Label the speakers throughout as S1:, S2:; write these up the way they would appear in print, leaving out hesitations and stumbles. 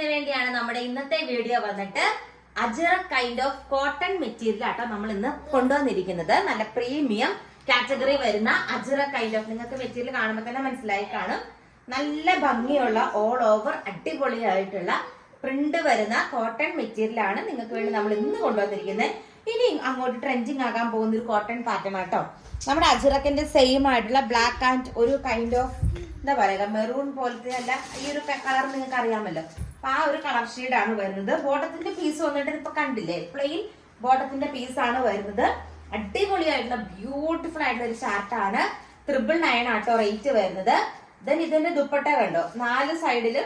S1: കളക്ഷൻസിന് വേണ്ടിയാണ് നമ്മുടെ ഇന്നത്തെ വീഡിയോ വന്നിട്ട് അജറ കൈൻഡ് ഓഫ് കോട്ടൺ മെറ്റീരിയൽ ആട്ടോ നമ്മൾ ഇന്ന് കൊണ്ടുവന്നിരിക്കുന്നത്. നല്ല പ്രീമിയം കാറ്റഗറി വരുന്ന അജറ കൈൻഡ് ഓഫ്, നിങ്ങൾക്ക് മെറ്റീരിയൽ കാണുമ്പോൾ തന്നെ മനസ്സിലായി കാണും. നല്ല ഭംഗിയുള്ള ഓൾ ഓവർ അടിപൊളിയായിട്ടുള്ള പ്രിന്റ് വരുന്ന കോട്ടൺ മെറ്റീരിയൽ ആണ് നിങ്ങൾക്ക് വേണ്ടി നമ്മൾ ഇന്ന് കൊണ്ടുവന്നിരിക്കുന്നത്. ഇനി അങ്ങോട്ട് ട്രെൻഡിങ് ആകാൻ പോകുന്ന ഒരു കോട്ടൺ പാറ്റേൺ ആട്ടോ. നമ്മുടെ അജറക്കിന്റെ സെയിം ആയിട്ടുള്ള ബ്ലാക്ക് ആൻഡ് ഒരു കൈൻഡ് ഓഫ് എന്താ പറയുക മെറൂൺ പോലത്തെ അല്ല, ഈ ഒരു കളർ നിങ്ങൾക്ക് അറിയാമല്ലോ. അപ്പൊ ആ ഒരു കളർ ഷെയ്ഡാണ് വരുന്നത്. ബോട്ടത്തിന്റെ പീസ് വന്നിട്ട് ഇപ്പൊ കണ്ടില്ലേ, പ്ലെയിൻ ബോട്ടത്തിന്റെ പീസാണ് വരുന്നത്. അടിപൊളിയായിട്ടുള്ള ബ്യൂട്ടിഫുൾ ആയിട്ടുള്ള ഒരു ഷാർട്ടാണ്. 999 ആട്ടോ റേറ്റ് വരുന്നത്. ദെൻ ഇതിന്റെ ദുപ്പട്ട കണ്ടോ, 4 സൈഡിലും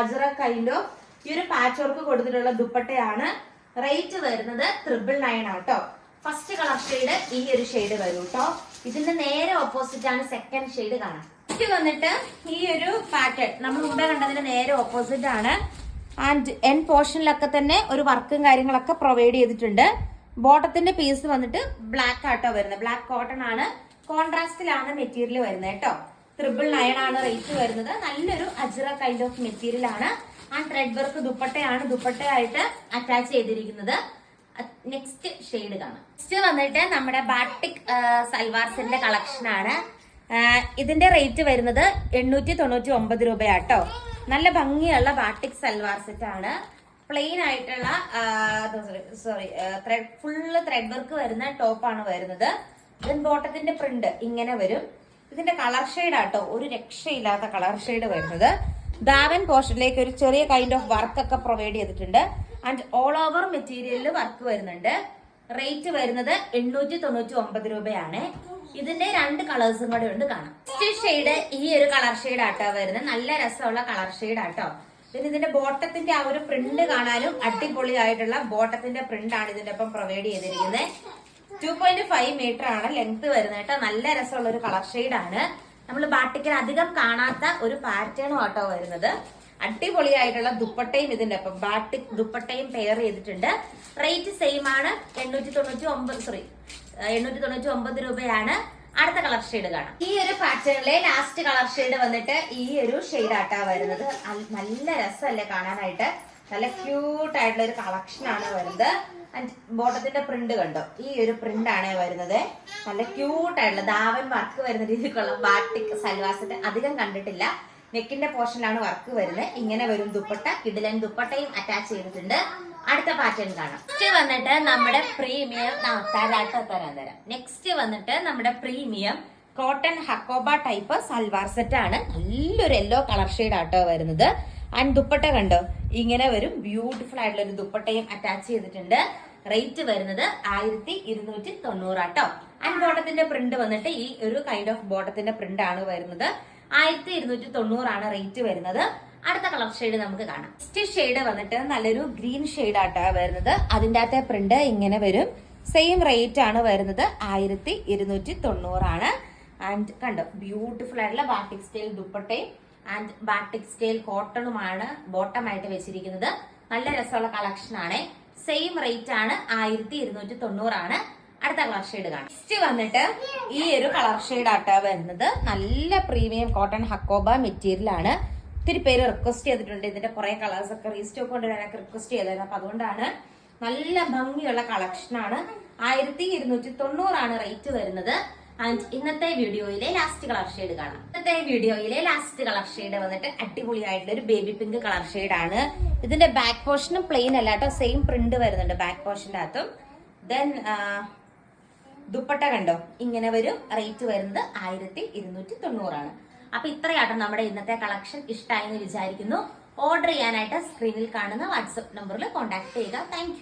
S1: അജറ കൈൻഡ് ഓഫ് ഈ ഒരു പാച്ച് വർക്ക് കൊടുത്തിട്ടുള്ള ദുപ്പട്ടയാണ്. റേറ്റ് വരുന്നത് 999 ആട്ടോ. ഫസ്റ്റ് കളർ ഷെയ്ഡ് ഈ ഒരു ഷെയ്ഡ് വരും കേട്ടോ. ഇതിന്റെ നേരെ ഓപ്പോസിറ്റ് ആണ് സെക്കൻഡ് ഷെയ്ഡ് കാണാം. വന്നിട്ട് ഈ ഒരു പാറ്റേൺ നമ്മൾ മുമ്പേ കണ്ടതിന്റെ നേരെ ഓപ്പോസിറ്റ് ആണ്. ആൻഡ് എൻ പോർഷനിലൊക്കെ തന്നെ ഒരു വർക്കും കാര്യങ്ങളൊക്കെ പ്രൊവൈഡ് ചെയ്തിട്ടുണ്ട്. ബോട്ടത്തിന്റെ പീസ് വന്നിട്ട് ബ്ലാക്ക് ആട്ടോ വരുന്നത്. ബ്ലാക്ക് കോട്ടൺ ആണ്, കോൺട്രാസ്റ്റിലാണ് മെറ്റീരിയൽ വരുന്നത് കേട്ടോ. 999 ആണ് റേറ്റ് വരുന്നത്. നല്ലൊരു അജറ കൈൻഡ് ഓഫ് മെറ്റീരിയൽ ആണ്. ആൻഡ് ത്രെഡ് വർക്ക് ദുപ്പട്ടയാണ്, ദുപ്പട്ടയായിട്ട് അറ്റാച്ച് ചെയ്തിരിക്കുന്നത്. നെക്സ്റ്റ് ഷെയ്ഡ് കാണാം. നെക്സ്റ്റ് വന്നിട്ട് നമ്മുടെ ബാട്ടിക് സൽവാർ സെറ്റിന്റെ കളക്ഷൻ ആണ്. ഇതിന്റെ റേറ്റ് വരുന്നത് 899 രൂപയാട്ടോ. നല്ല ഭംഗിയുള്ള ബാട്ടിക് സൽവാർ സെറ്റ് ആണ്. പ്ലെയിൻ ആയിട്ടുള്ള ഫുള്ള് ത്രെഡ് വർക്ക് വരുന്ന ടോപ്പാണ് വരുന്നത്. ഇതിൻ ബോട്ടത്തിന്റെ പ്രിന്റ് ഇങ്ങനെ വരും. ഇതിന്റെ കളർ ഷെയ്ഡ് ആട്ടോ, ഒരു രക്ഷയില്ലാത്ത കളർ ഷെയ്ഡ് വരുന്നത്. ദാവൻ പോർഷനിലേക്ക് ഒരു ചെറിയ കൈൻഡ് ഓഫ് വർക്ക് ഒക്കെ പ്രൊവൈഡ് ചെയ്തിട്ടുണ്ട്. ആൻഡ് ഓൾ ഓവർ മെറ്റീരിയലിൽ വർക്ക് വരുന്നുണ്ട്. റേറ്റ് വരുന്നത് 899 രൂപയാണ്. ഇതിന്റെ 2 കളേഴ്സും കൂടെ ഉണ്ട് കാണാം. ഫസ്റ്റ് ഷെയ്ഡ് ഈ ഒരു കളർ ഷെയ്ഡ് ആട്ടോ വരുന്നത്. നല്ല രസമുള്ള കളർ ഷെയ്ഡ് ആട്ടോ. പിന്നെ ഇതിന്റെ ബോട്ടത്തിന്റെ ആ ഒരു പ്രിന്റ് കാണാനും അടിപൊളിയായിട്ടുള്ള ബോട്ടത്തിന്റെ പ്രിന്റ് ആണ് ഇതിന്റെ ഒപ്പം പ്രൊവൈഡ് ചെയ്തിരിക്കുന്നത്. 2.5 മീറ്റർ ആണ് ലെങ്ത് വരുന്നത് കേട്ടോ. നല്ല രസമുള്ള ഒരു കളർ ഷെയ്ഡ് ആണ്. നമ്മൾ ബാട്ടിക്കൽ അധികം കാണാത്ത ഒരു പാറ്റേണും ആട്ടോ വരുന്നത്. അടിപൊളിയായിട്ടുള്ള ദുപ്പട്ടയും ഇതിന്റെ ഒപ്പം ബാട്ടിക് ദുപ്പട്ടയും പെയർ ചെയ്തിട്ടുണ്ട്. റേറ്റ് സെയിം ആണ്, 899 രൂപയാണ്. അടുത്ത കളർ ഷെയ്ഡ് കാണാം. ഈ ഒരു പാറ്റേണിലെ ലാസ്റ്റ് കളർ ഷെയ്ഡ് വന്നിട്ട് ഈ ഒരു ഷെയ്ഡ് ആട്ടാ വരുന്നത്. നല്ല രസമല്ലേ കാണാനായിട്ട്. നല്ല ക്യൂട്ട് ആയിട്ടുള്ള ഒരു കളക്ഷൻ ആണ് വരുന്നത്. ആൻഡ് ബോട്ടത്തിന്റെ പ്രിന്റ് കണ്ടോ, ഈ ഒരു പ്രിന്റ് ആണ് വരുന്നത്. നല്ല ക്യൂട്ട് ആയിട്ടുള്ള ദാവൻ വർക്ക് വരുന്ന രീതിക്കുള്ള ബാട്ടിക് സൽവാർ സെറ്റ് അധികം കണ്ടിട്ടില്ല. നെക്കിന്റെ പോർഷനിലാണ് വർക്ക് വരുന്നത്. ഇങ്ങനെ വരും ദുപ്പട്ട, കിഡിലൻ ദുപ്പട്ടയും അറ്റാച്ച് ചെയ്തിട്ടുണ്ട്. അടുത്ത പാറ്റേൺ കാണാം. നെക്സ്റ്റ് വന്നിട്ട് നമ്മുടെ പ്രീമിയം നെക്സ്റ്റ് വന്നിട്ട് നമ്മുടെ premium cotton hakoba type salwar set ആണ്. നല്ലൊരു യെല്ലോ കളർ ഷെയ്ഡ് ആട്ടോ വരുന്നത്. ആൻഡ് ദുപ്പട്ട കണ്ടോ, ഇങ്ങനെ വരും. ബ്യൂട്ടിഫുൾ ആയിട്ടുള്ള ഒരു ദുപ്പട്ടയും അറ്റാച്ച് ചെയ്തിട്ടുണ്ട്. റേറ്റ് വരുന്നത് 1290 ആട്ടോ. ആൻഡ് ബോട്ടത്തിന്റെ പ്രിന്റ് വന്നിട്ട് ഈ ഒരു കൈൻഡ് ഓഫ് ബോട്ടത്തിന്റെ പ്രിന്റ് ആണ് വരുന്നത്. 1290 ആണ് റേറ്റ് വരുന്നത്. അടുത്ത കളർ ഷെയ്ഡ് നമുക്ക് കാണാം. നെക്സ്റ്റ് ഷെയ്ഡ് വന്നിട്ട് നല്ലൊരു ഗ്രീൻ ഷെയ്ഡ് ആട്ടോ വരുന്നത്. അതിന്റെ അകത്തെ പ്രിന്റ് ഇങ്ങനെ വരും. സെയിം റേറ്റ് ആണ് വരുന്നത്. 1290 ആണ്. ആൻഡ് കണ്ടോ, ബ്യൂട്ടിഫുൾ ആയിട്ടുള്ള ബാട്ടിക് സ്റ്റൈൽ ദുപ്പട്ടയും ആൻഡ് ബാട്ടിക് സ്റ്റൈൽ കോട്ടണുമാണ് ബോട്ടം ആയിട്ട് വെച്ചിരിക്കുന്നത്. നല്ല രസമുള്ള കളക്ഷൻ ആണ്. സെയിം റേറ്റ് ആണ്, 1290 ആണ്. അടുത്ത കളർ ഷെയ്ഡ് കാണാം. നെക്സ്റ്റ് വന്നിട്ട് ഈ ഒരു കളർ ഷെയ്ഡ് ആട്ടോ വരുന്നത്. നല്ല പ്രീമിയം കോട്ടൺ ഹക്കോബ മെറ്റീരിയൽ ആണ്. ഒത്തിരി പേര് റിക്വസ്റ്റ് ചെയ്തിട്ടുണ്ട് ഇതിന്റെ കുറെ കളേഴ്സ് ഒക്കെ റീസ്റ്റോക്ക് കൊണ്ടുവരാനൊക്കെ റിക്വസ്റ്റ് ചെയ്തായിരുന്നു. അപ്പൊ അതുകൊണ്ടാണ്. നല്ല ഭംഗിയുള്ള കളക്ഷൻ ആണ്. 1290 ആണ് റേറ്റ് വരുന്നത്. ആൻഡ് ഇന്നത്തെ വീഡിയോയിലെ ലാസ്റ്റ് കളർ ഷെയ്ഡ് കാണാം. ഇന്നത്തെ വീഡിയോയിലെ ലാസ്റ്റ് കളർ ഷെയ്ഡ് വന്നിട്ട് അടിപൊളിയായിട്ടുള്ള ഒരു ബേബി പിങ്ക് കളർ ഷെയ്ഡ് ആണ്. ഇതിന്റെ ബാക്ക് പോർഷനും പ്ലെയിൻ അല്ല കേട്ടോ, സെയിം പ്രിന്റ് വരുന്നുണ്ട് ബാക്ക് പോർഷന്റെ അകത്തും. ദെൻ ദുപ്പട്ട കണ്ടോ, ഇങ്ങനെ വരും. റേറ്റ് വരുന്നത് 1290 ആണ്. അപ്പൊ ഇത്രയാട്ടോ നമ്മുടെ ഇന്നത്തെ കളക്ഷൻ. ഇഷ്ടമായി എന്ന് വിചാരിക്കുന്നു. ഓർഡർ ചെയ്യാനായിട്ട് സ്ക്രീനിൽ കാണുന്ന വാട്സ്ആപ്പ് നമ്പറിൽ കോൺടാക്ട് ചെയ്യുക. താങ്ക്